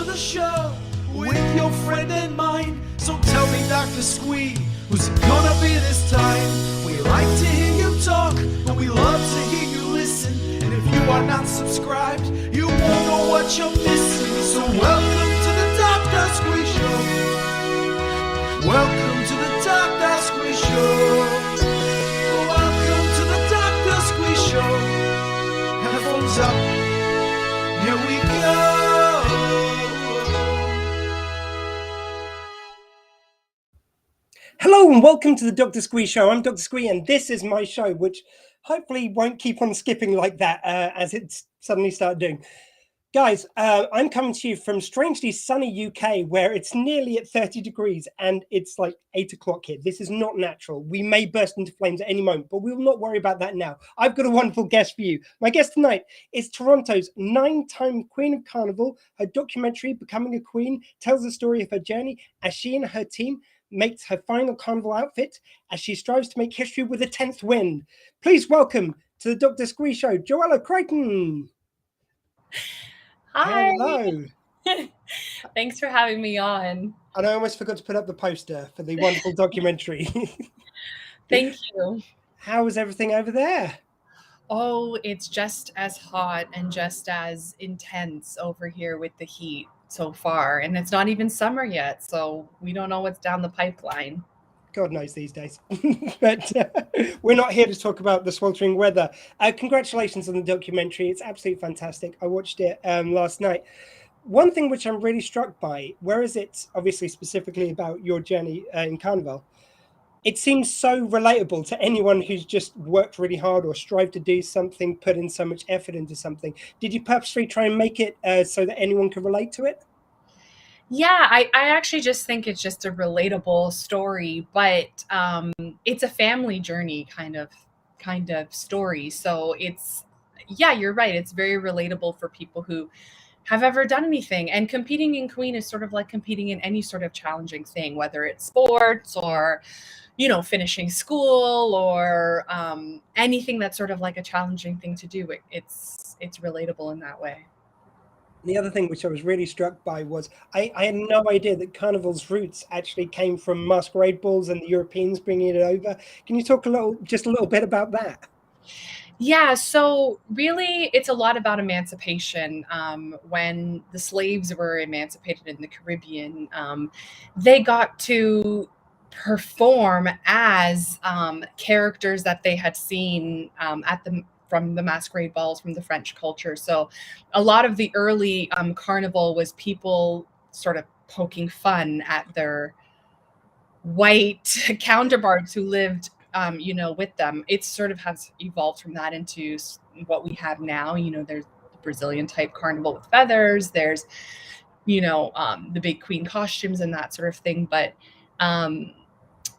to the show with your friend and mine. So tell me, Dr. Squee, who's it gonna be this time? We like to hear you talk, but we love to hear you listen. And if you are not subscribed, you won't know what you're missing. So welcome to the Dr. Squee Show. Welcome to the Dr. Squee Show. Welcome to the Dr. Squee Show. Headphones up. Here we go. Hello and welcome to the Dr. Squee Show. I'm Dr. Squee and this is my show, which hopefully won't keep on skipping like that as it's suddenly started doing. Guys, I'm coming to you from strangely sunny UK where it's nearly at 30 degrees and it's like 8 o'clock here. This is not natural. We may burst into flames at any moment, but we will not worry about that now. I've got a wonderful guest for you. My guest tonight is Toronto's 9-time Queen of Carnival. Her documentary, Becoming a Queen, tells the story of her journey as she and her team makes her final carnival outfit as she strives to make history with a 10th wind. Please welcome to the Dr. Squee Show, Joella Crichton. Hi. Hello. Thanks for having me on. And I almost forgot to put up the poster for the wonderful documentary. Thank you. How is everything over there? Oh, it's just as hot and just as intense over here with the heat so far. And it's not even summer yet, so we don't know what's down the pipeline. God knows these days. But we're not here to talk about the sweltering weather. Congratulations on the documentary. It's absolutely fantastic. I watched it last night. One thing which I'm really struck by, whereas it's obviously specifically about your journey in Carnival, it seems so relatable to anyone who's just worked really hard or strived to do something, put in so much effort into something. Did you purposely try and make it so that anyone could relate to it? Yeah, I actually just think it's just a relatable story, but it's a family journey kind of story. So it's, yeah, you're right. It's very relatable for people who have ever done anything. And competing in Queen is sort of like competing in any sort of challenging thing, whether it's sports or, you know, finishing school or anything that's sort of like a challenging thing to do. It's relatable in that way. The other thing which I was really struck by was I had no idea that Carnival's roots actually came from masquerade balls and the Europeans bringing it over. Can you talk just a little bit about that? Yeah, so really it's a lot about emancipation. When the slaves were emancipated in the Caribbean, they got to perform as characters that they had seen from the masquerade balls from the French culture. So a lot of the early carnival was people sort of poking fun at their white counterparts who lived, you know, with them. It sort of has evolved from that into what we have now. You know, there's the Brazilian type carnival with feathers. There's, you know, the big queen costumes and that sort of thing. But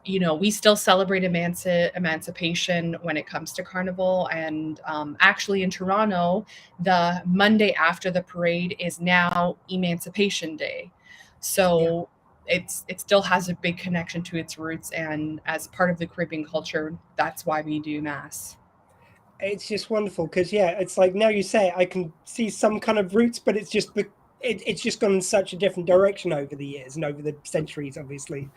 you know, we still celebrate emancipation when it comes to Carnival. And actually in Toronto, the Monday after the parade is now Emancipation Day. So it still has a big connection to its roots. And as part of the Caribbean culture, that's why we do Mass. It's just wonderful because, yeah, it's like now you say it, I can see some kind of roots, but it's just gone in such a different direction over the years and over the centuries, obviously.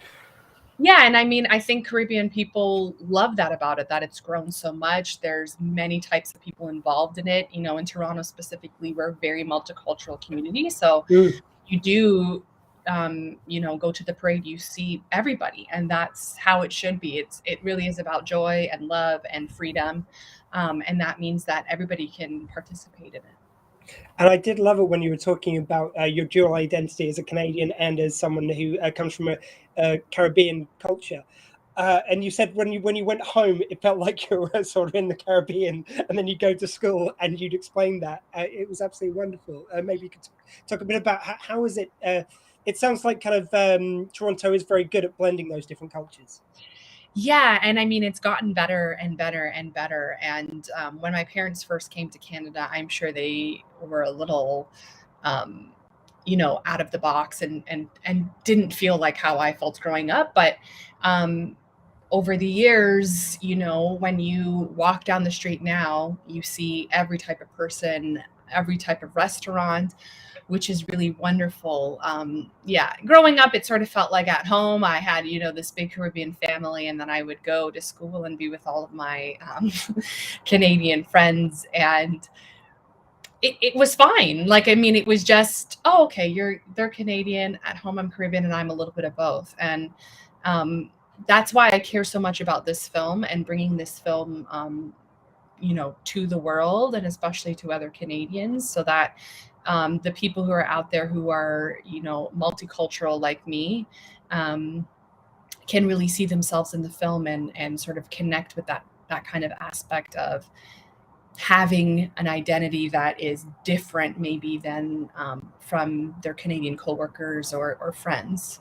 Yeah, and I mean, I think Caribbean people love that about it, that it's grown so much. There's many types of people involved in it. You know, in Toronto specifically, we're a very multicultural community. So you do, you know, go to the parade, you see everybody, and that's how it should be. It really is about joy and love and freedom. And that means that everybody can participate in it. And I did love it when you were talking about your dual identity as a Canadian and as someone who comes from a Caribbean culture. And you said when you went home, it felt like you were sort of in the Caribbean, and then you go to school and you'd explain that. It was absolutely wonderful. Maybe you could talk a bit about how is it? It sounds like kind of Toronto is very good at blending those different cultures. Yeah, and I mean, it's gotten better and better and better. And when my parents first came to Canada, I'm sure they were a little, you know, out of the box and didn't feel like how I felt growing up. But over the years, you know, when you walk down the street now, you see every type of person every type of restaurant, which is really wonderful. Yeah, growing up, it sort of felt like at home. I had, this big Caribbean family, and then I would go to school and be with all of my Canadian friends, and it was fine. Like, I mean, it was just, oh, okay, they're Canadian, at home I'm Caribbean, and I'm a little bit of both. And that's why I care so much about this film and bringing this film, to the world, and especially to other Canadians, so that the people who are out there who are, multicultural like me, can really see themselves in the film and sort of connect with that kind of aspect of having an identity that is different maybe than from their Canadian coworkers or friends.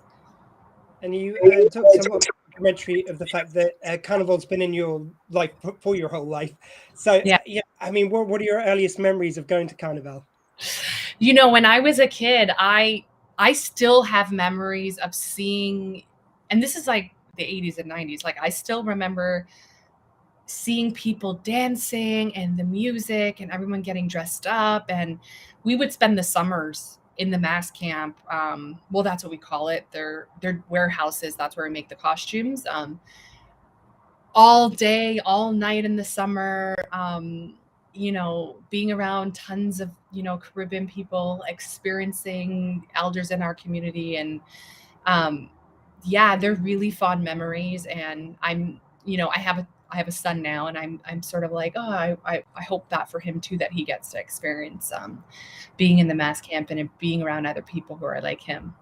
And you talked somewhat documentary of the fact that Carnival's been in your life for your whole life. So, Yeah. I mean, what are your earliest memories of going to Carnival? When I was a kid, I still have memories of seeing, and this is like the 80s and 90s, like I still remember seeing people dancing and the music and everyone getting dressed up, and we would spend the summers in the mass camp. Well, that's what we call it. They're warehouses. That's where we make the costumes. All day, all night in the summer. Being around tons of Caribbean people, experiencing elders in our community, and they're really fond memories. And I'm I have a son now, and I'm sort of like, oh, I hope that for him too, that he gets to experience being in the mass camp and being around other people who are like him.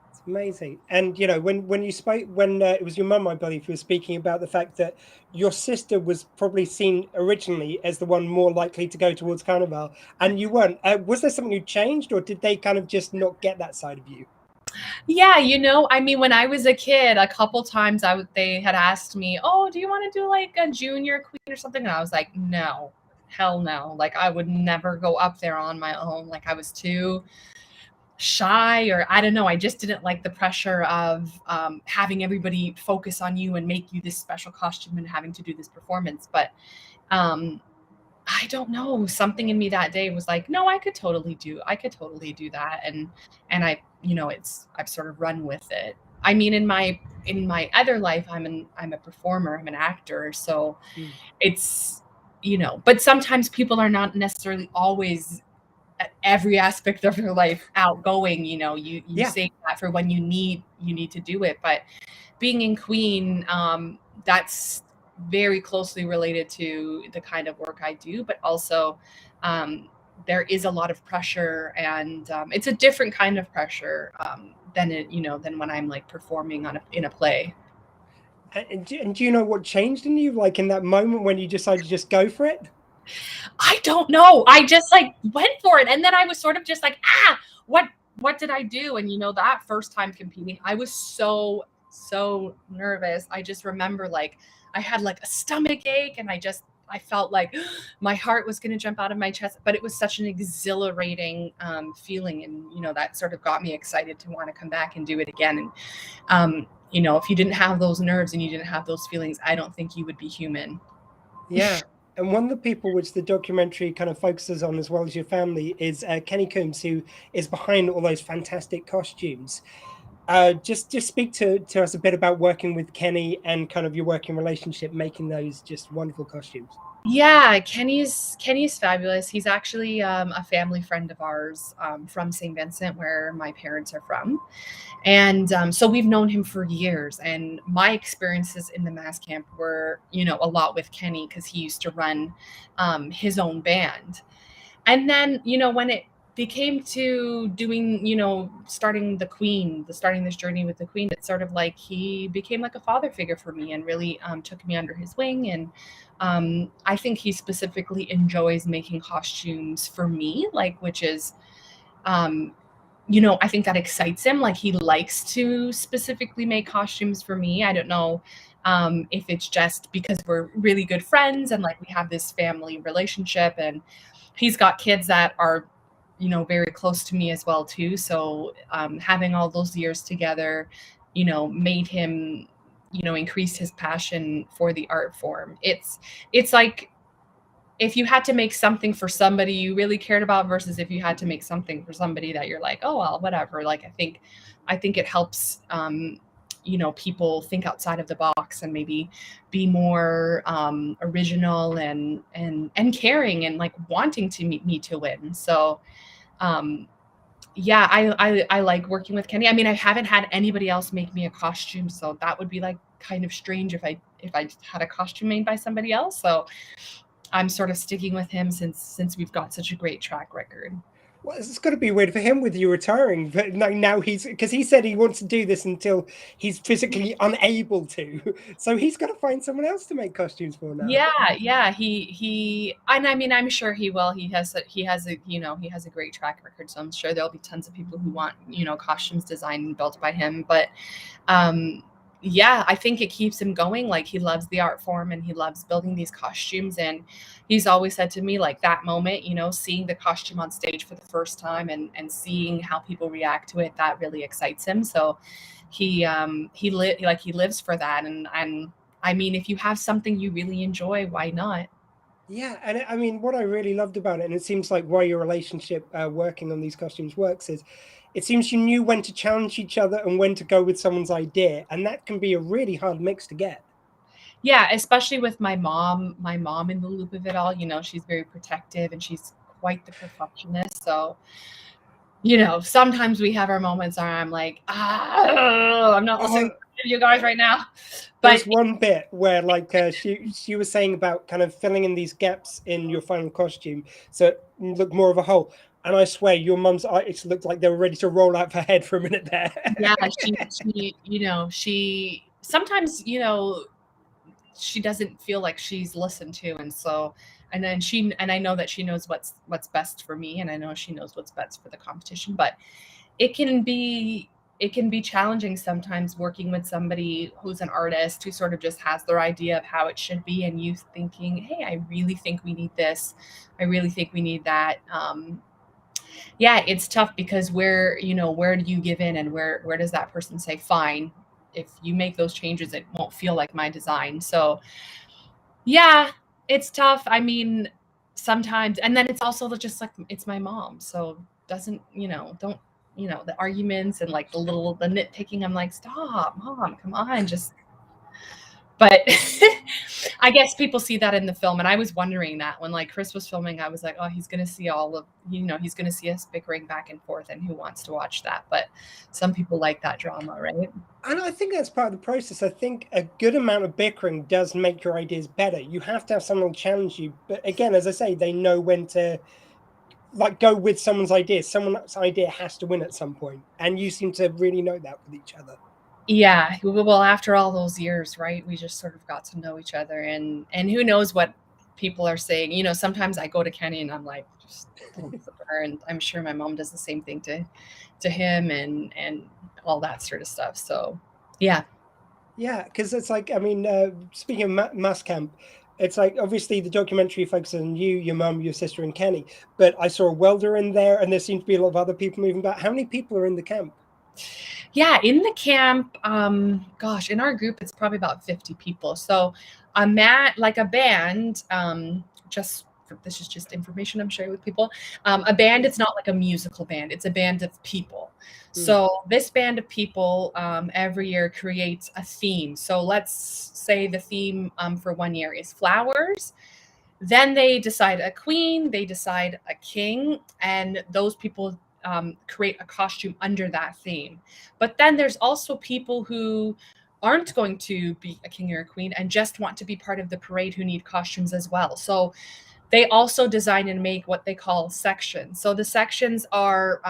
It's amazing. And when you spoke, when it was your mum, I believe, you were speaking about the fact that your sister was probably seen originally as the one more likely to go towards Carnival, and you weren't. Was there something you changed, or did they kind of just not get that side of you? Yeah, I mean, when I was a kid, a couple times they had asked me, "Oh, do you want to do like a junior queen or something?" And I was like, "No, hell no!" Like, I would never go up there on my own. Like, I was too shy, or I don't know. I just didn't like the pressure of having everybody focus on you and make you this special costume and having to do this performance. But I don't know. Something in me that day was like, no, I could totally do that. And I've sort of run with it. I mean, in my other life, I'm a performer, I'm an actor. So it's, but sometimes people are not necessarily always at every aspect of their life outgoing. You say that for when you need to do it. But being in Queen, that's very closely related to the kind of work I do, but also there is a lot of pressure, and it's a different kind of pressure than when I'm like performing in a play. And do you know what changed in you, like in that moment when you decided to just go for it? I don't know. I just like went for it, and then I was sort of just like, what did I do? And that first time competing, I was so nervous. I just remember like I had like a stomach ache, and I felt like my heart was going to jump out of my chest, but it was such an exhilarating feeling. And, that sort of got me excited to want to come back and do it again. And, if you didn't have those nerves and you didn't have those feelings, I don't think you would be human. Yeah. And one of the people which the documentary kind of focuses on, as well as your family, is Kenny Coombs, who is behind all those fantastic costumes. Just speak to us a bit about working with Kenny and kind of your working relationship, making those just wonderful costumes. Yeah, Kenny's fabulous. He's actually a family friend of ours from St. Vincent, where my parents are from. And so we've known him for years. And my experiences in the mass camp were, a lot with Kenny, because he used to run his own band. And then, when it became to doing, starting this journey with the Queen, it's sort of like he became like a father figure for me, and really took me under his wing. And I think he specifically enjoys making costumes for me, like, which is, I think that excites him. Like, he likes to specifically make costumes for me. I don't know if it's just because we're really good friends and like we have this family relationship, and he's got kids that are, very close to me as well too. So having all those years together, made him, increase his passion for the art form. It's like if you had to make something for somebody you really cared about versus if you had to make something for somebody that you're like, oh well, whatever. Like I think it helps people think outside of the box and maybe be more original and caring and like wanting to meet me to win. So yeah, I like working with Kenny. I mean, I haven't had anybody else make me a costume, so that would be like kind of strange if I had a costume made by somebody else. So I'm sort of sticking with him since we've got such a great track record. Well, it's got to be weird for him with you retiring, but now because he said he wants to do this until he's physically unable to. So he's got to find someone else to make costumes for now. Yeah. He and I mean, I'm sure he will. He has a great track record, so I'm sure there'll be tons of people who want costumes designed and built by him. But yeah, I think it keeps him going. Like, he loves the art form and he loves building these costumes. And he's always said to me, like, that moment, seeing the costume on stage for the first time and seeing how people react to it, that really excites him. So he lives for that. And I mean, if you have something you really enjoy, why not? Yeah, and I mean, what I really loved about it, and it seems like why your relationship working on these costumes works, is it seems you knew when to challenge each other and when to go with someone's idea, and that can be a really hard mix to get. Yeah, especially with my mom in the loop of it all. She's very protective and she's quite the perfectionist. So, sometimes we have our moments where I'm like, I'm not listening to you guys right now. But there's one bit where, like, she was saying about kind of filling in these gaps in your final costume so it looked more of a whole. And I swear, your mum's eyes looked like they were ready to roll out her head for a minute there. Yeah, she sometimes, she doesn't feel like she's listened to, and so and I know that she knows what's best for me, and I know she knows what's best for the competition. But it can be challenging sometimes working with somebody who's an artist who sort of just has their idea of how it should be, and you thinking, hey, I really think we need this, I really think we need that. Yeah, it's tough because where do you give in, and where does that person say, fine, if you make those changes, it won't feel like my design. So yeah, it's tough. I mean, sometimes, and then it's also just like, it's my mom. So don't, the arguments and like the nitpicking, I'm like, stop, mom, come on, just. But I guess people see that in the film. And I was wondering that when, like, Chris was filming, I was like, oh, he's going to see he's going to see us bickering back and forth, and who wants to watch that? But some people like that drama, right? And I think that's part of the process. I think a good amount of bickering does make your ideas better. You have to have someone challenge you. But again, as I say, they know when to, like, go with someone's idea. Someone's idea has to win at some point. And you seem to really know that with each other. Yeah, well, after all those years, right, we just sort of got to know each other, and who knows what people are saying. Sometimes I go to Kenny and I'm like, just don't listen to her, and I'm sure my mom does the same thing to him and all that sort of stuff. So yeah, because it's like, I mean, speaking of mass camp, it's like, obviously the documentary focuses on you, your mum, your sister, and Kenny, but I saw a welder in there, and there seemed to be a lot of other people moving about. How many people are in the camp? Yeah, in the camp, gosh, in our group, it's probably about 50 people. So a band, this is just information I'm sharing with people. A band, it's not like a musical band, it's a band of people. So this band of people every year creates a theme. So let's say the theme for one year is flowers. Then they decide a queen, they decide a king, and those people create a costume under that theme. But then there's also people who aren't going to be a king or a queen and just want to be part of the parade, who need costumes as well. So they also design and make what they call sections. So the sections are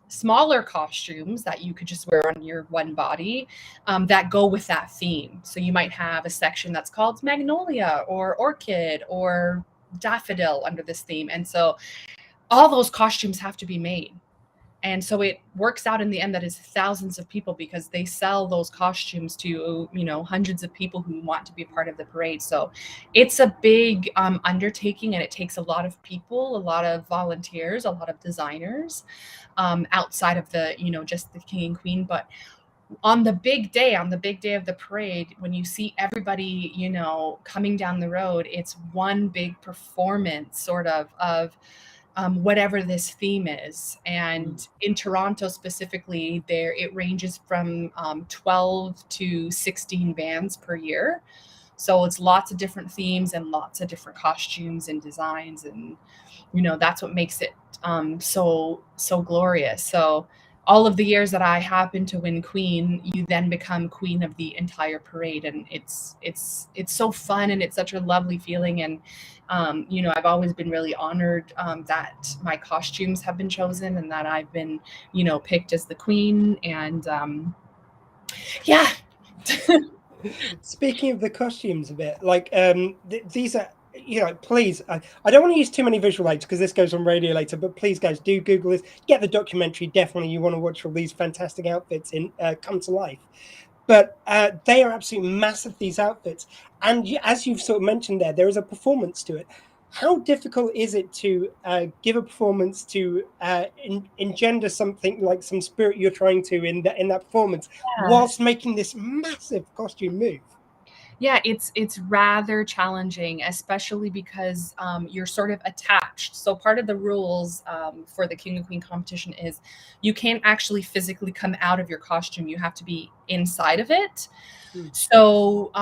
smaller costumes that you could just wear on your one body that go with that theme. So you might have a section that's called Magnolia or Orchid or Daffodil under this theme. And so all those costumes have to be made. And so it works out in the end that it's thousands of people, because they sell those costumes to, hundreds of people who want to be part of the parade. So it's a big undertaking, and it takes a lot of people, a lot of volunteers, a lot of designers outside of the, just the king and queen. But on the big day, of the parade, when you see everybody, coming down the road, it's one big performance sort of whatever this theme is. And in Toronto specifically, there it ranges from 12 to 16 bands per year. So it's lots of different themes and lots of different costumes and designs, and that's what makes it so glorious. So all of the years that I happen to win queen, you then become queen of the entire parade, and it's so fun, and it's such a lovely feeling. And I've always been really honored that my costumes have been chosen and that I've been picked as the queen. And yeah. Speaking of the costumes a bit, like these are, please, I don't want to use too many visual aids because this goes on radio later, but please, guys, do Google this. Get the documentary. Definitely, you want to watch all these fantastic outfits in come to life. But they are absolutely massive, these outfits. And as you've sort of mentioned there is a performance to it. How difficult is it to give a performance to engender something like some spirit you're trying to in that performance, whilst making this massive costume move? Yeah, it's rather challenging, especially because you're sort of attached. So part of the rules for the King and Queen competition is you can't actually physically come out of your costume. You have to be inside of it. So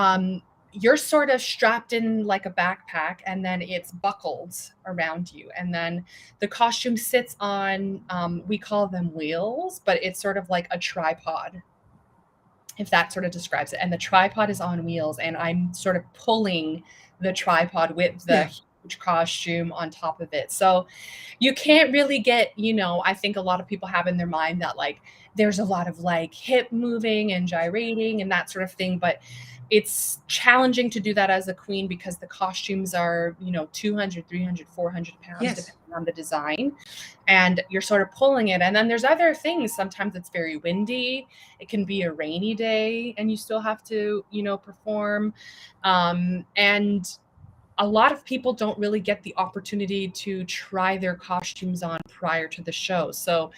you're sort of strapped in like a backpack, and then it's buckled around you. And then the costume sits on, we call them wheels, but it's sort of like a tripod, if that sort of describes it. And the tripod is on wheels, and I'm sort of pulling the tripod with the huge costume on top of it. So you can't really get, I think a lot of people have in their mind that like there's a lot of like hip moving and gyrating and that sort of thing, but it's challenging to do that as a queen because the costumes are 200, 300, 400 pounds depending on the design, and you're sort of pulling it. And then there's other things. Sometimes it's very windy, it can be a rainy day, and you still have to perform. And a lot of people don't really get the opportunity to try their costumes on prior to the show. So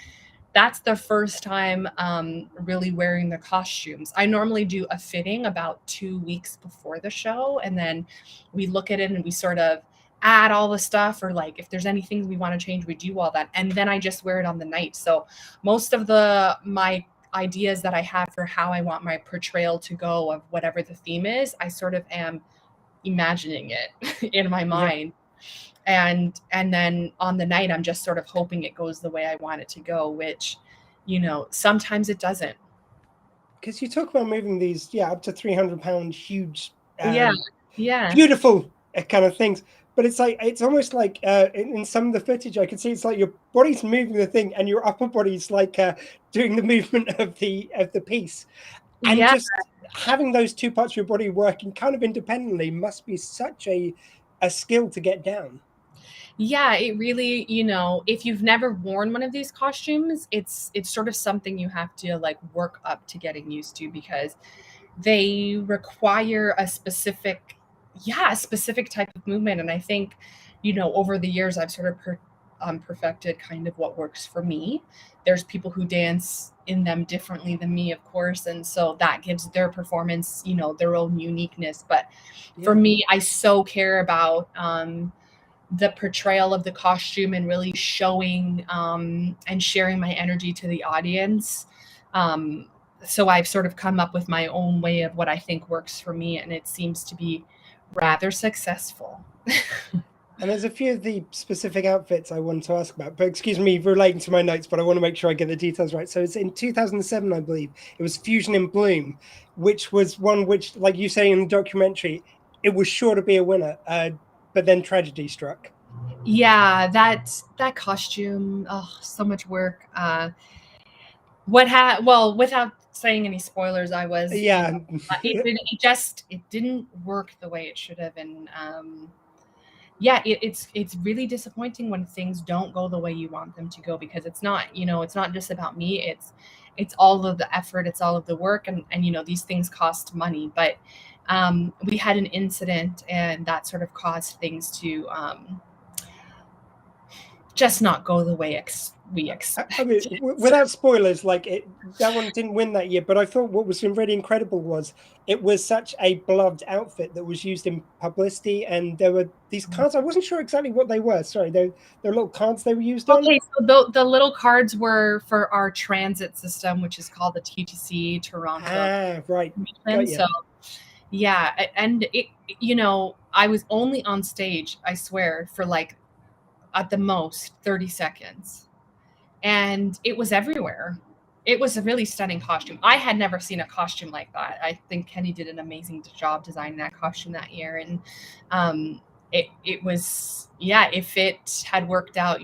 that's the first time really wearing the costumes. I normally do a fitting about 2 weeks before the show, and then we look at it and we sort of add all the stuff, or like if there's anything we want to change, we do all that, and then I just wear it on the night. So most of my ideas that I have for how I want my portrayal to go of whatever the theme is, I sort of am imagining it in my mind. And then on the night, I'm just sort of hoping it goes the way I want it to go, which, sometimes it doesn't. Because you talk about moving these, up to 300-pound huge, yeah, beautiful kind of things. But it's like, it's almost like in some of the footage, I can see it's like your body's moving the thing and your upper body's like doing the movement of the piece. And just having those two parts of your body working kind of independently must be such a skill to get down. Yeah, it really, if you've never worn one of these costumes, it's sort of something you have to like work up to getting used to, because they require a specific type of movement. And I think, over the years, I've sort of perfected kind of what works for me. There's people who dance in them differently than me, of course, and so that gives their performance, their own uniqueness. But for me, I so care about the portrayal of the costume and really showing and sharing my energy to the audience. So I've sort of come up with my own way of what I think works for me, and it seems to be rather successful. And there's a few of the specific outfits I want to ask about, but excuse me, relating to my notes, but I want to make sure I get the details right. So it's in 2007, I believe, it was Fusion in Bloom, which was one which, like you say in the documentary, it was sure to be a winner, but then tragedy struck. Yeah, that costume, so much work. Without saying any spoilers, I was it didn't work the way it should have. And it's really disappointing when things don't go the way you want them to go, because it's not just about me. It's all of the effort, it's all of the work, and these things cost money. But we had an incident, and that sort of caused things to just not go the way we expected. I mean, without spoilers, like that one didn't win that year. But I thought what was really incredible was it was such a beloved outfit that was used in publicity, and there were these cards. I wasn't sure exactly what they were. Sorry, they're little cards they were used on. Okay, so the little cards were for our transit system, which is called the TTC Toronto. Ah, right. So, yeah, and it, I was only on stage, I swear, for like at the most 30 seconds. And it was everywhere. It was a really stunning costume. I had never seen a costume like that. I think Kenny did an amazing job designing that costume that year. And it was, if it had worked out,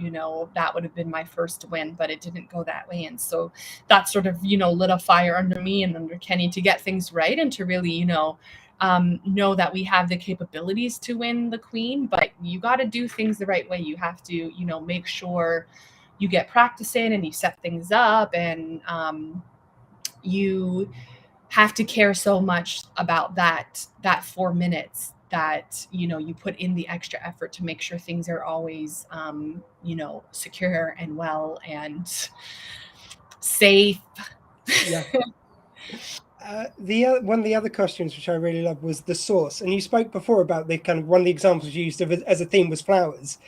that would have been my first win, but it didn't go that way. And so that sort of, lit a fire under me and under Kenny to get things right and to really, know that we have the capabilities to win the Queen, but you got to do things the right way. You have to, make sure you get practice in and you set things up, and you have to care so much about that 4 minutes that, you put in the extra effort to make sure things are always, secure and well and safe. Yeah. One of the other costumes which I really loved was the sauce, and you spoke before about the kind of one of the examples you used as a theme was flowers.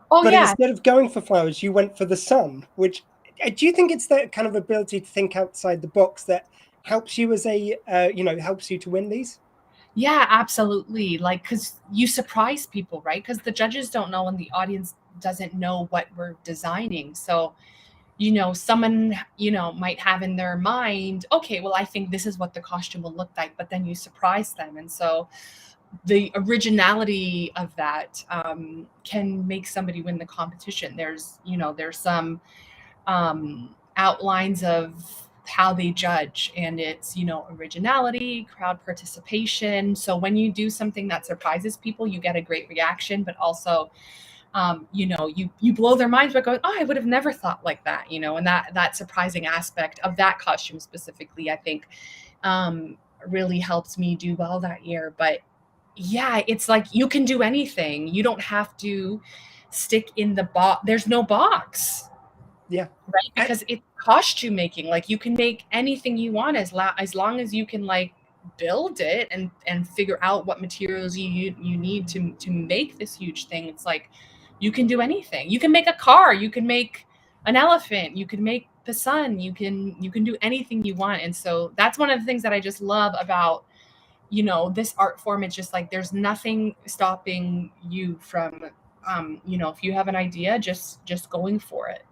But instead of going for flowers, you went for the sun. Which do you think it's that kind of ability to think outside the box that helps you as a helps you to win these? Yeah, absolutely. Like, because you surprise people, right? Because the judges don't know and the audience doesn't know what we're designing. So someone, might have in their mind, okay, well, I think this is what the costume will look like, but then you surprise them. And so the originality of that can make somebody win the competition. There's some outlines of how they judge, and it's, originality, crowd participation. So when you do something that surprises people, you get a great reaction, but also you blow their minds by going, oh, I would have never thought like that, and that surprising aspect of that costume specifically, I think really helps me do well that year. But yeah, it's like you can do anything. You don't have to stick in the box. There's no box. Yeah. Right. Because it's costume making. Like you can make anything you want as long as you can like build it and figure out what materials you need to make this huge thing. It's like you can do anything. You can make a car, you can make an elephant, you can make the sun, you can do anything you want. And so that's one of the things that I just love about this art form. It's just like there's nothing stopping you from if you have an idea, just going for it.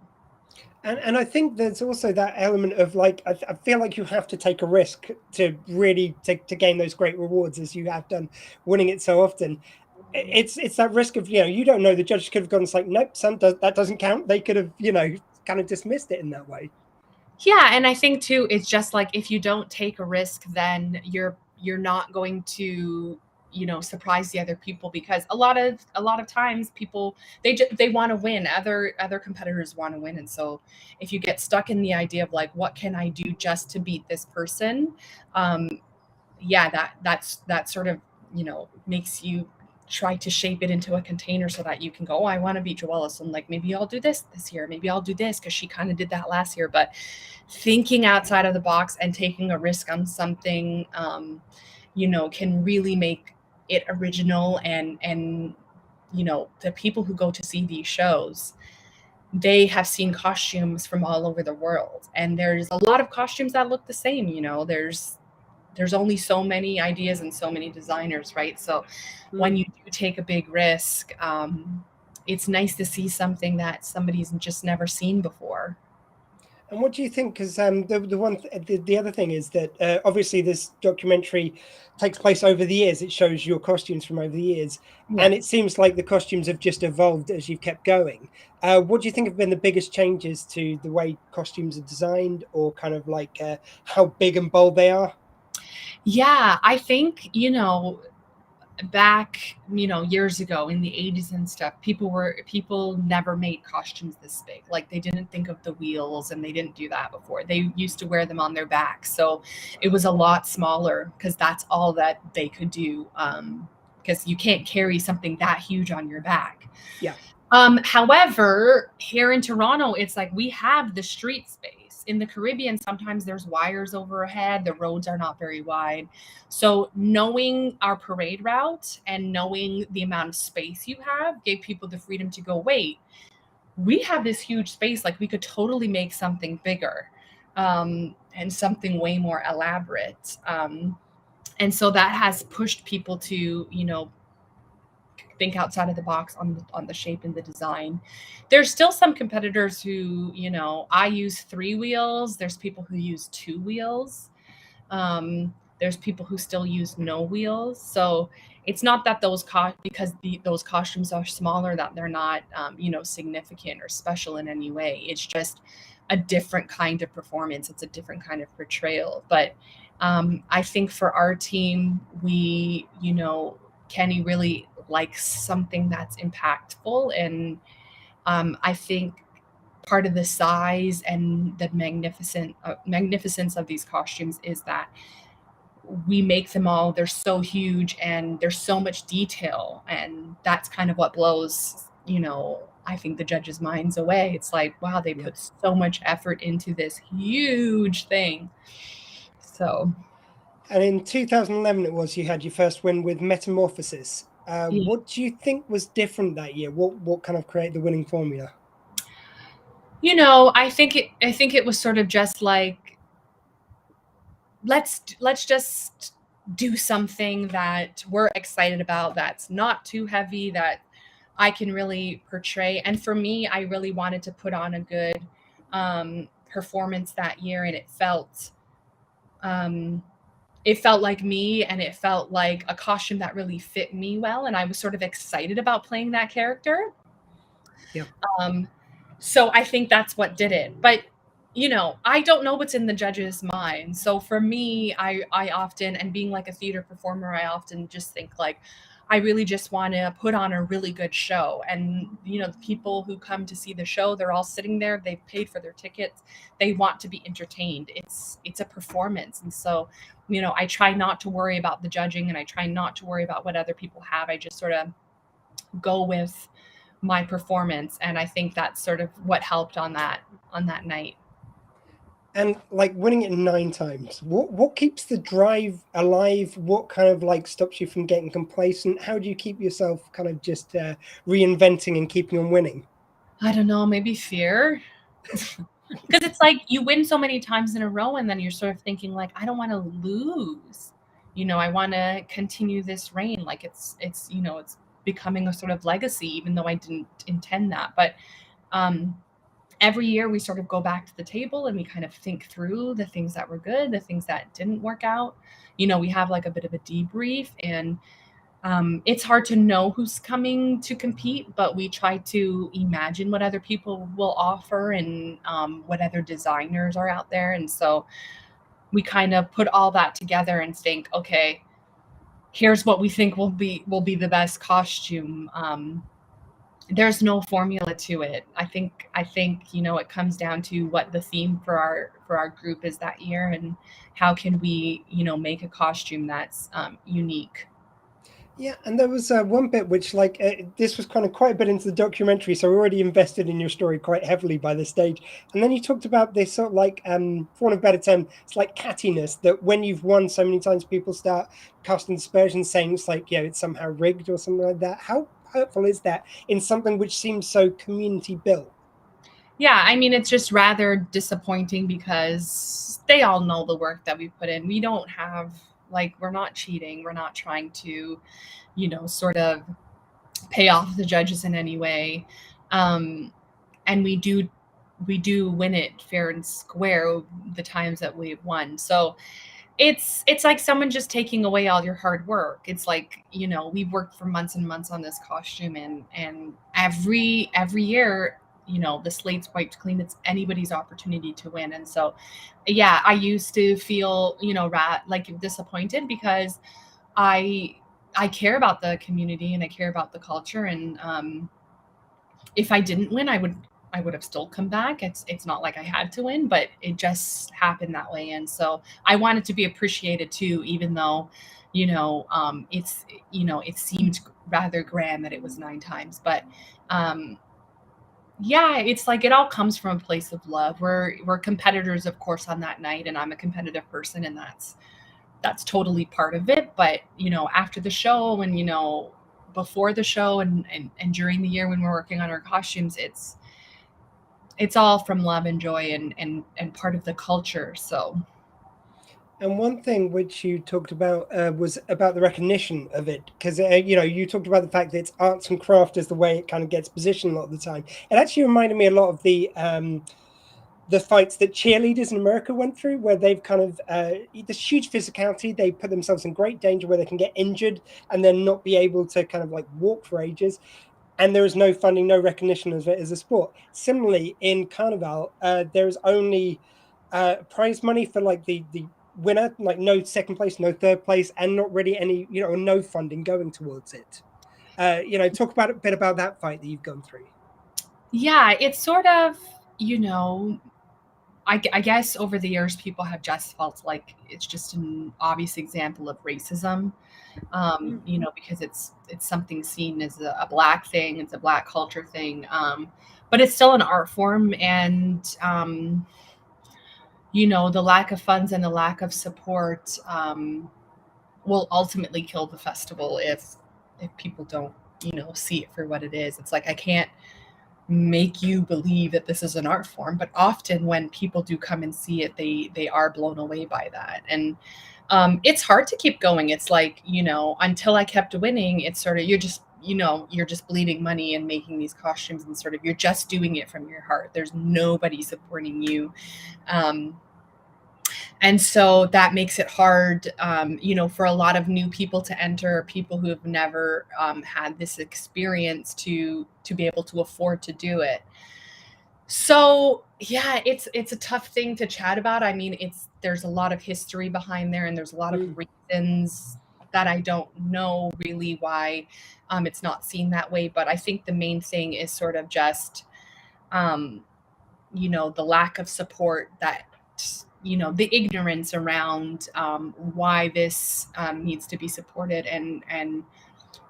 And I think there's also that element of like I feel like you have to take a risk to really to gain those great rewards, as you have done, winning it so often. It's that risk of you don't know, the judges could have gone, it's like, nope, that doesn't count. They could have kind of dismissed it in that way. Yeah, and I think too, it's just like if you don't take a risk, then you're not going to surprise the other people, because a lot of times people they want to win, other competitors want to win. And so if you get stuck in the idea of like, what can I do just to beat this person, that sort of makes you try to shape it into a container so that you can go, oh, I want to beat Joella, so like maybe I'll do this year, maybe I'll do this because she kind of did that last year. But thinking outside of the box and taking a risk on something can really make it original. And the people who go to see these shows, they have seen costumes from all over the world, and there's a lot of costumes that look the same. There's only so many ideas and so many designers, right? So when you do take a big risk, it's nice to see something that somebody's just never seen before. And what do you think? Because the other thing is that obviously this documentary takes place over the years. It shows your costumes from over the years, Yeah. and it seems like the costumes have just evolved as you've kept going. What do you think have been the biggest changes to the way costumes are designed, or kind of like how big and bold they are? Yeah, I think back years ago in the 80s and stuff, people never made costumes this big. Like they didn't think of the wheels, and they didn't do that before. They used to wear them on their back, so it was a lot smaller because that's all that they could do, because you can't carry something that huge on your back. Yeah. However, here in Toronto, it's like we have the street space. In the Caribbean, sometimes there's wires overhead, the roads are not very wide. So knowing our parade route and knowing the amount of space you have gave people the freedom to go, wait, we have this huge space, like we could totally make something bigger, and something way more elaborate. And so that has pushed people to, think outside of the box on the shape and the design. There's still some competitors who, I use 3 wheels. There's people who use 2 wheels. There's people who still use no wheels. So it's not that because those costumes are smaller that they're not, significant or special in any way. It's just a different kind of performance. It's a different kind of portrayal. But I think for our team, we, Kenny really likes something that's impactful. And I think part of the size and the magnificence of these costumes is that we make them all, they're so huge and there's so much detail. And that's kind of what blows, I think the judges' minds away. It's like, wow, they put so much effort into this huge thing. So. And in 2011, you had your first win with Metamorphosis. What do you think was different that year? What kind of created the winning formula? I think it was sort of just like, let's just do something that we're excited about, that's not too heavy, that I can really portray. And for me, I really wanted to put on a good performance that year, and it felt like me, and it felt like a costume that really fit me well, and I was sort of excited about playing that character. Yeah. So I think that's what did it. But I don't know what's in the judges' mind. So for me, I often, and being like a theater performer, I often just think like, I really just want to put on a really good show. And, the people who come to see the show, they're all sitting there, they've paid for their tickets, they want to be entertained. It's a performance. And so, I try not to worry about the judging, and I try not to worry about what other people have. I just sort of go with my performance. And I think that's sort of what helped on that night. And like winning it 9 times, what keeps the drive alive? What kind of like stops you from getting complacent? How do you keep yourself kind of just reinventing and keeping on winning? I don't know, maybe fear. Because it's like you win so many times in a row, and then you're sort of thinking like, I don't want to lose. I want to continue this reign. Like it's becoming a sort of legacy, even though I didn't intend that. But every year we sort of go back to the table and we kind of think through the things that were good, the things that didn't work out. We have like a bit of a debrief, and it's hard to know who's coming to compete, but we try to imagine what other people will offer, and what other designers are out there. And so we kind of put all that together and think, okay, here's what we think will be the best costume. There's no formula to it. I think it comes down to what the theme for our group is that year, and how can we make a costume that's unique. Yeah, and there was one bit which this was kind of quite a bit into the documentary, so we're already invested in your story quite heavily by this stage. And then you talked about this sort of like, for want of a better term, it's like cattiness, that when you've won so many times, people start casting aspersions, saying it's like, it's somehow rigged or something like that. How hurtful is that in something which seems so community built? Yeah, I mean, it's just rather disappointing, because they all know the work that we put in. We don't have, like, we're not cheating. We're not trying to, sort of pay off the judges in any way. And we do win it fair and square the times that we've won. So it's like someone just taking away all your hard work. It's like, we've worked for months and months on this costume, and every year, the slate's wiped clean. It's anybody's opportunity to win. And so, yeah, I used to feel, like disappointed, because I care about the community and I care about the culture. And if I didn't win, I would I would have still come back. It's not like I had to win, but it just happened that way. And so I wanted to be appreciated too, even though, it's, it seemed rather grand that it was 9 times. But yeah, it's like it all comes from a place of love. We're competitors, of course, on that night, and I'm a competitive person, and that's totally part of it. But after the show, and before the show, and during the year when we're working on our costumes, it's all from love and joy, and part of the culture. So And one thing which you talked about was about the recognition of it, because you talked about the fact that it's arts and craft is the way it kind of gets positioned a lot of the time. It actually reminded me a lot of the fights that cheerleaders in America went through, where they've kind of this huge physicality. They put themselves in great danger where they can get injured and then not be able to kind of like walk for ages. And there is no funding, no recognition of it as a sport. Similarly, in Carnival, there is only prize money for like the winner, like no second place, no third place, and not really any, no funding going towards it. Talk about a bit about that fight that you've gone through. yeah, it's sort of, I guess over the years, people have just felt like it's just an obvious example of racism, because it's something seen as a black thing, it's a black culture thing, but it's still an art form, and the lack of funds and the lack of support will ultimately kill the festival if people don't see it for what it is. It's like I can't make you believe that this is an art form, but often when people do come and see it, they are blown away by that. And it's hard to keep going. It's like, until I kept winning, it's sort of you're just bleeding money and making these costumes, and sort of you're just doing it from your heart. There's nobody supporting you. And so that makes it hard, for a lot of new people to enter, people who have never had this experience to be able to afford to do it. So yeah, it's a tough thing to chat about. I mean, there's a lot of history behind there, and there's a lot of reasons that I don't know really why it's not seen that way. But I think the main thing is sort of just, the lack of support, that the ignorance around why this needs to be supported, and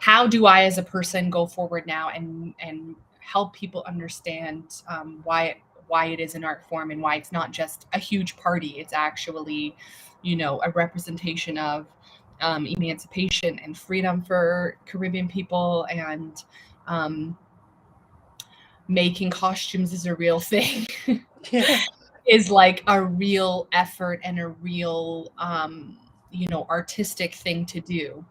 how do I as a person go forward now and help people understand why it is an art form, and why it's not just a huge party. It's actually a representation of emancipation and freedom for Caribbean people, and making costumes is a real thing. Yeah. Is like a real effort and a real artistic thing to do.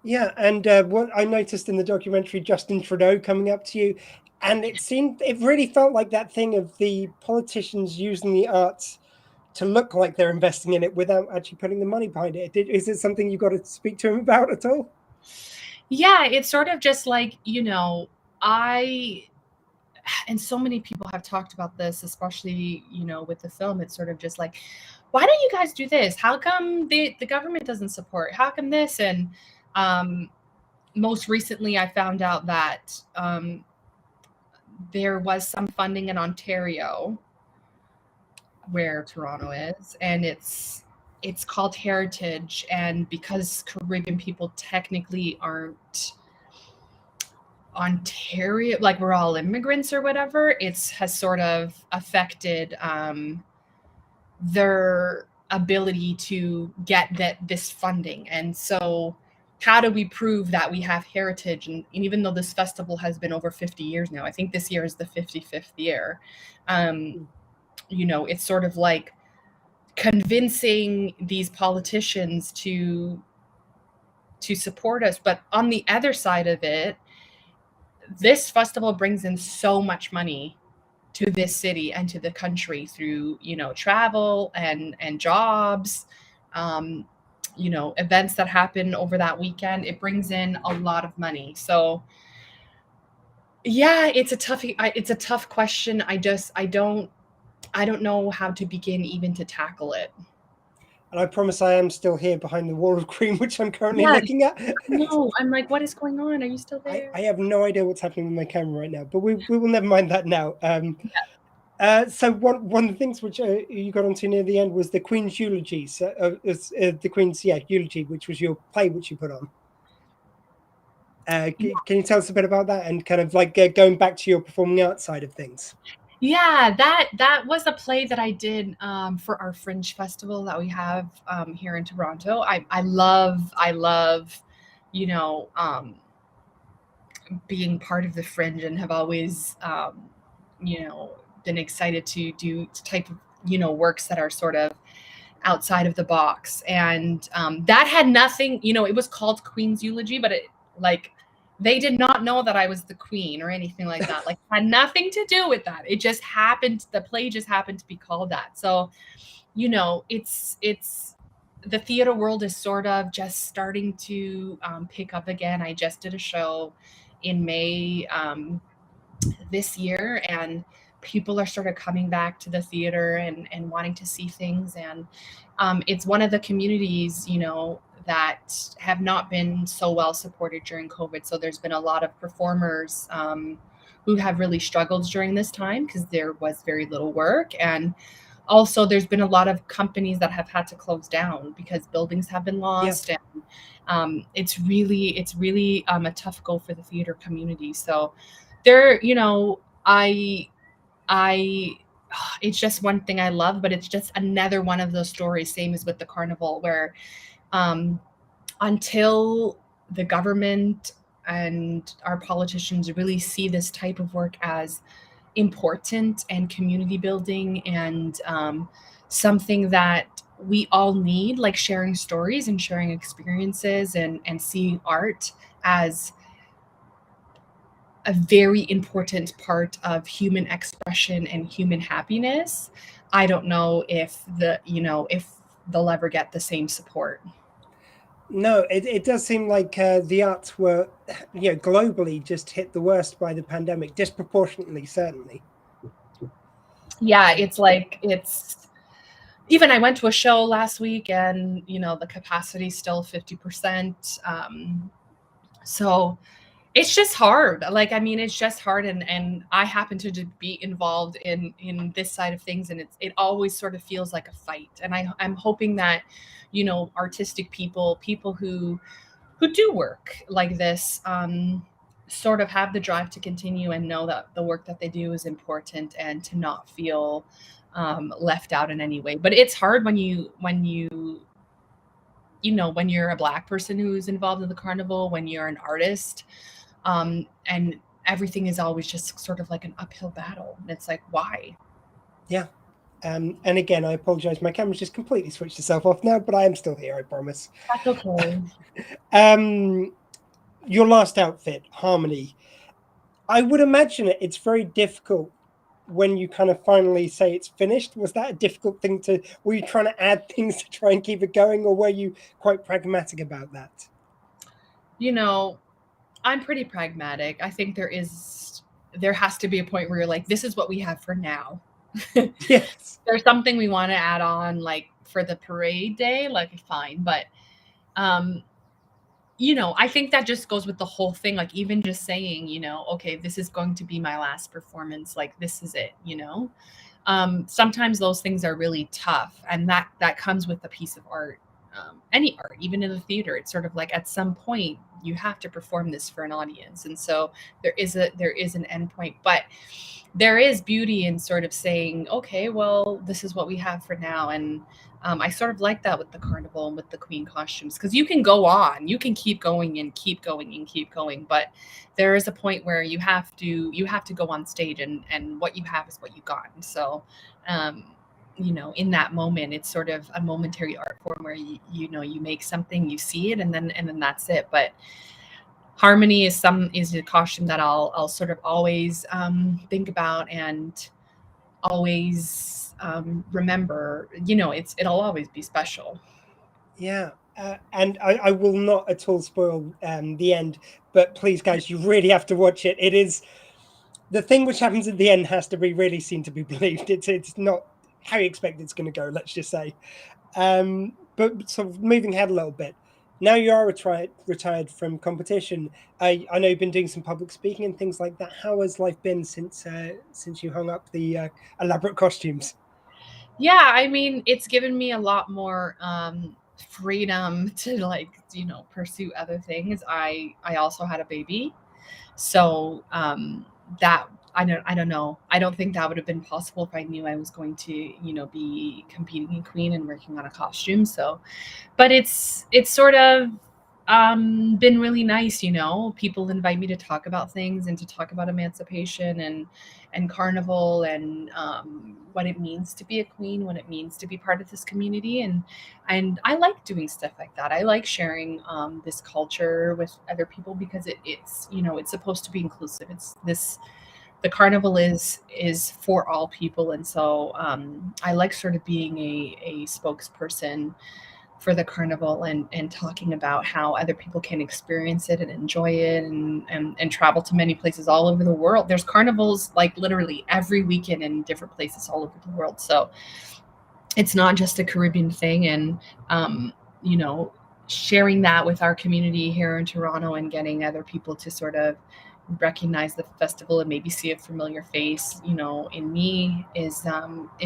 Yeah, and what I noticed in the documentary, Justin Trudeau coming up to you, and it really felt like that thing of the politicians using the arts to look like they're investing in it without actually putting the money behind it. Is it something you got to speak to him about at all? Yeah, it's sort of just like, and so many people have talked about this, especially, with the film. It's sort of just like, why don't you guys do this? How come the government doesn't support? How come this? And most recently, I found out that there was some funding in Ontario, where Toronto is, and it's called Heritage. And because Caribbean people technically aren't Ontario, like we're all immigrants or whatever, has sort of affected their ability to get this funding. And so how do we prove that we have heritage? And even though this festival has been over 50 years now, I think this year is the 55th year. It's sort of like convincing these politicians to support us. But on the other side of it, this festival brings in so much money to this city and to the country through, travel and jobs, events that happen over that weekend. It brings in a lot of money. So yeah, it's a tough question. I don't know how to begin even to tackle it. And I promise I am still here behind the wall of cream, which I'm currently Yeah, looking at. no, I'm like, what is going on? Are you still there? I have no idea what's happening with my camera right now, but we will never mind that now. So one of the things which you got onto near the end was the Queen's eulogy. So the Queen's eulogy, which was your play which you put on. Can you tell us a bit about that and kind of like going back to your performing arts side of things? Yeah, that was a play that I did for our Fringe Festival that we have here in Toronto. I love, you know, being part of the Fringe, and have always, you know, been excited to do type of, you know, works that are sort of outside of the box. And that had nothing, you know, it was called Queen's Eulogy, but it, like, they did not know that I was the queen or anything like that. Like, had nothing to do with that. It just happened, the play just happened to be called that. So, you know, it's the theater world is sort of just starting to pick up again. I just did a show in May this year, and people are sort of coming back to the theater and wanting to see things. And it's one of the communities, you know, that have not been so well supported during COVID. So there's been a lot of performers who have really struggled during this time because there was very little work. And also there's been a lot of companies that have had to close down because buildings have been lost. And it's really a tough go for the theater community. So there, you know, I it's just one thing I love, but it's just another one of those stories, same as with the carnival, where until the government and our politicians really see this type of work as important and community building and something that we all need, like sharing stories and sharing experiences and seeing art as a very important part of human expression and human happiness, I don't know if they'll ever get the same support. No, it does seem like the arts were, you know, globally just hit the worst by the pandemic, disproportionately, certainly. Yeah, it's even I went to a show last week, and you know the capacity's still 50%. So it's just hard. Like, I mean, it's just hard, and I happen to be involved in this side of things, and it always sort of feels like a fight. And I'm hoping that, you know, artistic people who do work like this sort of have the drive to continue and know that the work that they do is important, and to not feel left out in any way. But it's hard when you're a Black person who's involved in the carnival, when you're an artist, and everything is always just sort of like an uphill battle. And it's like, why? Yeah. And again, I apologize. My camera's just completely switched itself off now, but I am still here, I promise. That's okay. Your last outfit, Harmony. I would imagine it's very difficult when you kind of finally say it's finished. Was that a difficult thing were you trying to add things to try and keep it going, or were you quite pragmatic about that? You know, I'm pretty pragmatic. I think there has to be a point where you're like, this is what we have for now. Yes. There's something we want to add on, like for the parade day, like fine. But you know, I think that just goes with the whole thing. Like, even just saying, you know, okay, this is going to be my last performance. Like, this is it, you know? Sometimes those things are really tough, and that comes with a piece of art. Any art, even in the theater, it's sort of like at some point you have to perform this for an audience. And so there is an end point, but there is beauty in sort of saying, okay, well, this is what we have for now. And I sort of like that with the carnival and with the queen costumes, because you can go on, you can keep going and keep going and keep going, but there is a point where you have to go on stage, and what you have is what you got. And so you know, in that moment, it's sort of a momentary art form where you make something, you see it, and then that's it. But Harmony is a costume that I'll sort of always think about and always remember. You know, it'll always be special. Yeah. And I will not at all spoil the end, but please, guys, you really have to watch it. It is the thing which happens at the end has to be really seen to be believed. It's not how you expect it's going to go, let's just say. But sort of moving ahead a little bit. Now you are retired from competition. I know you've been doing some public speaking and things like that. How has life been since you hung up the elaborate costumes? Yeah, I mean, it's given me a lot more freedom to, like, pursue other things. I also had a baby, so that I don't know. I don't think that would have been possible if I knew I was going to, be competing in Queen and working on a costume. So, but it's sort of been really nice. People invite me to talk about things and to talk about emancipation and carnival, and what it means to be a queen, what it means to be part of this community. And I like doing stuff like that. I like sharing this culture with other people, because it's supposed to be inclusive. The carnival is for all people, and so I like sort of being a spokesperson for the carnival, and talking about how other people can experience it and enjoy it, and travel to many places all over the world. There's carnivals like literally every weekend in different places all over the world. So it's not just a Caribbean thing. And you know, sharing that with our community here in Toronto, and getting other people to sort of recognize the festival and maybe see a familiar face, in me, is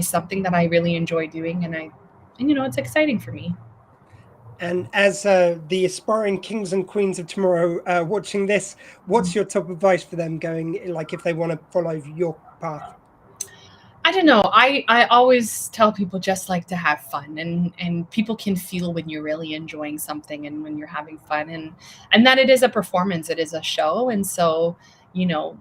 something that I really enjoy doing. And it's exciting for me. And as the aspiring kings and queens of tomorrow watching this, what's your top advice for them going, like, if they want to follow your path? I don't know. I always tell people just like to have fun, and people can feel when you're really enjoying something and when you're having fun, and that it is a performance, it is a show. And so,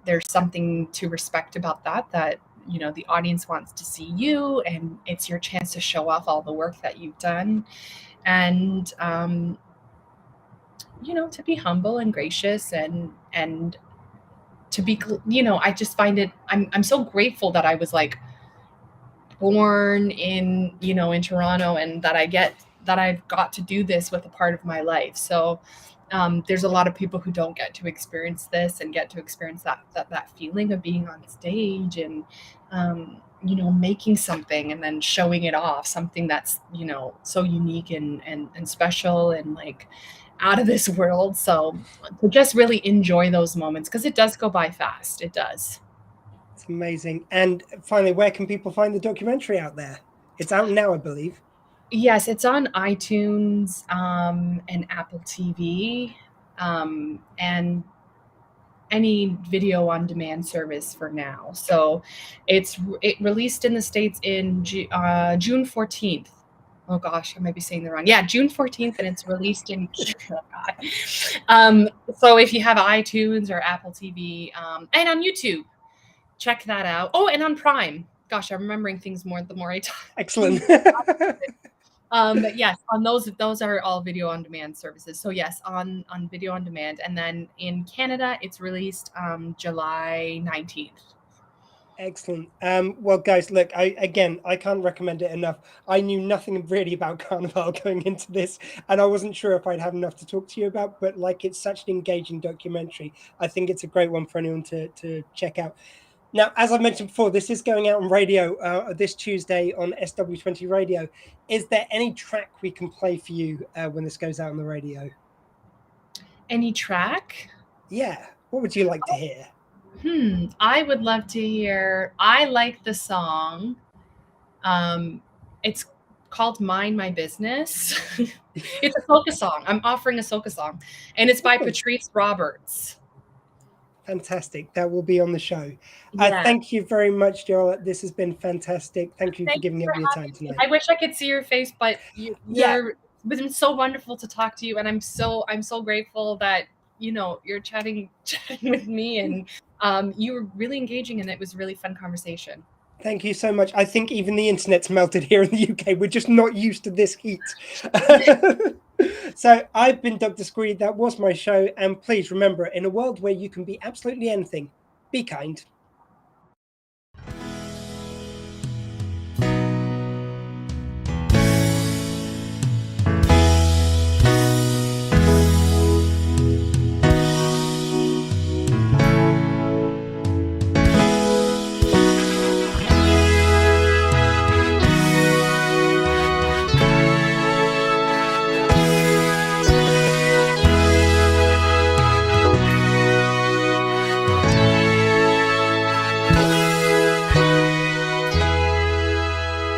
there's something to respect about that the audience wants to see you, and it's your chance to show off all the work that you've done. And to be humble and gracious, and to be, I just find it, I'm so grateful that I was like born in Toronto, and that I've got to do this with a part of my life. So there's a lot of people who don't get to experience this, and get to experience that feeling of being on stage, and making something and then showing it off, something that's so unique and special, and like out of this world. So to just really enjoy those moments, because it does go by fast. It does. It's amazing. And finally, where can people find the documentary out there? It's out now, I believe. Yes, it's on iTunes, and Apple TV, and any video on demand service for now. So it released in the States in June 14th. Oh gosh, I might be saying the wrong. Yeah, June 14th, and it's released in oh God. So if you have iTunes or Apple TV, and on YouTube, check that out. Oh, and on Prime. Gosh, I'm remembering things more the more I talk. Excellent. But yes, on those are all video on demand services. So yes, on video on demand. And then in Canada, it's released July 19th. Excellent. Well, guys, look, I can't recommend it enough. I knew nothing really about Carnival going into this, and I wasn't sure if I'd have enough to talk to you about, but like, it's such an engaging documentary. I think it's a great one for anyone to check out. Now, as I mentioned before, this is going out on radio this Tuesday on SW20 Radio. Is there any track we can play for you when this goes out on the radio? Any track? Yeah. What would you like to hear? I would love to hear. I like the song. It's called Mind My Business. It's a soca song. I'm offering a soca song, and it's by Patrice Roberts. Fantastic. That will be on the show. Yeah. Thank you very much, Joella. This has been fantastic. Thank you for giving up your time tonight. I wish I could see your face, but it's been so wonderful to talk to you, and I'm so grateful that you're chatting with me, and you were really engaging, and it was a really fun conversation. Thank you so much. I think even the internet's melted here in the UK. We're just not used to this heat. So I've been Dr. Squee. That was my show. And please remember, in a world where you can be absolutely anything, be kind.